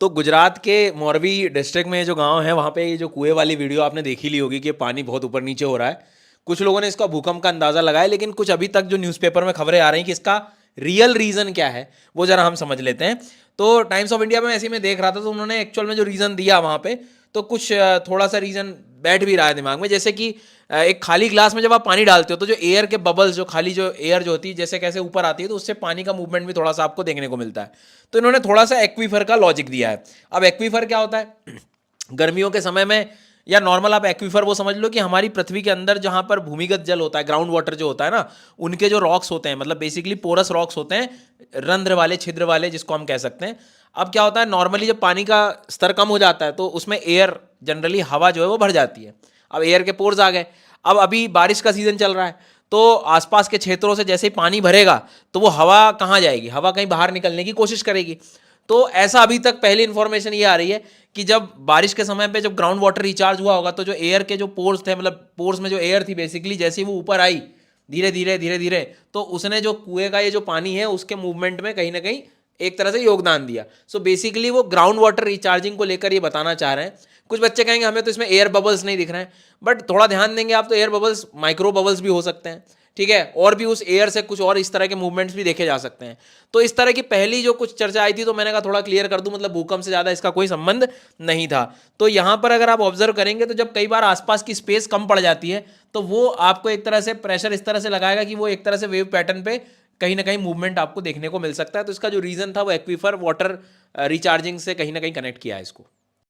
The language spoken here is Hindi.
तो गुजरात के मोरबी डिस्ट्रिक्ट में जो गांव है वहाँ पे ये जो कुएं वाली वीडियो आपने देखी ली होगी कि पानी बहुत ऊपर नीचे हो रहा है। कुछ लोगों ने इसका भूकंप का अंदाजा लगाया, लेकिन कुछ अभी तक जो न्यूज़पेपर में खबरें आ रही कि इसका रियल रीजन क्या है वो जरा हम समझ लेते हैं। तो टाइम्स ऑफ इंडिया में ऐसे ही मैं देख रहा था, तो उन्होंने एक्चुअल में जो रीजन दिया वहाँ पे, तो कुछ थोड़ा सा रीजन बैठ भी रहा है दिमाग में। जैसे कि एक खाली ग्लास में जब आप पानी डालते हो तो जो एयर के बबल्स, जो खाली जो एयर जो होती है जैसे कैसे ऊपर आती है, तो उससे पानी का मूवमेंट भी थोड़ा सा आपको देखने को मिलता है। तो इन्होंने थोड़ा सा एक्वीफर का लॉजिक दिया है। अब एक्वीफर क्या होता है? गर्मियों के समय में, या नॉर्मल आप एक्वीफर वो समझ लो कि हमारी पृथ्वी के अंदर जहां पर भूमिगत जल होता है, ग्राउंड वाटर जो होता है ना, उनके जो रॉक्स होते हैं, मतलब बेसिकली पोरस रॉक्स होते हैं, रंध्र वाले, छिद्र वाले, जिसको हम कह सकते हैं। अब क्या होता है, नॉर्मली जब पानी का स्तर कम हो जाता है तो उसमें एयर, जनरली हवा जो है वो भर जाती है। अब एयर के पोर्स आ गए। अब अभी बारिश का सीजन चल रहा है, तो आसपास के क्षेत्रों से जैसे ही पानी भरेगा तो वो हवा कहाँ जाएगी? हवा कहीं बाहर निकलने की कोशिश करेगी। तो ऐसा अभी तक पहली इंफॉर्मेशन ये आ रही है कि जब बारिश के समय पे जब ग्राउंड वाटर रिचार्ज हुआ होगा तो जो एयर के जो पोर्स थे, मतलब पोर्स में जो एयर थी बेसिकली, जैसे ही वो ऊपर आई धीरे धीरे धीरे धीरे, तो उसने जो कुएं का ये जो पानी है उसके मूवमेंट में कहीं ना कहीं एक तरह से योगदान दिया। सो बेसिकली वो ग्राउंड वाटर रिचार्जिंग को लेकर ये बताना चाह रहे हैं। कुछ बच्चे कहेंगे हमें तो इसमें एयर बबल्स नहीं दिख रहे हैं, बट थोड़ा ध्यान देंगे आप तो एयर बबल्स माइक्रो बबल्स भी हो सकते हैं, ठीक है, और भी उस एयर से कुछ और इस तरह के मूवमेंट्स भी देखे जा सकते हैं। तो इस तरह की पहली जो कुछ चर्चा आई थी, तो मैंने कहा थोड़ा क्लियर कर दूं, मतलब भूकंप से ज़्यादा इसका कोई संबंध नहीं था। तो यहाँ पर अगर आप ऑब्जर्व करेंगे तो जब कई बार आसपास की स्पेस कम पड़ जाती है तो वो आपको एक तरह से प्रेशर इस तरह से लगाएगा कि वो एक तरह से वेव पैटर्न पे कहीं ना कहीं मूवमेंट आपको देखने को मिल सकता है। तो इसका जो रीज़न था वो एक्वीफर वाटर रिचार्जिंग से कहीं ना कहीं कनेक्ट किया है इसको।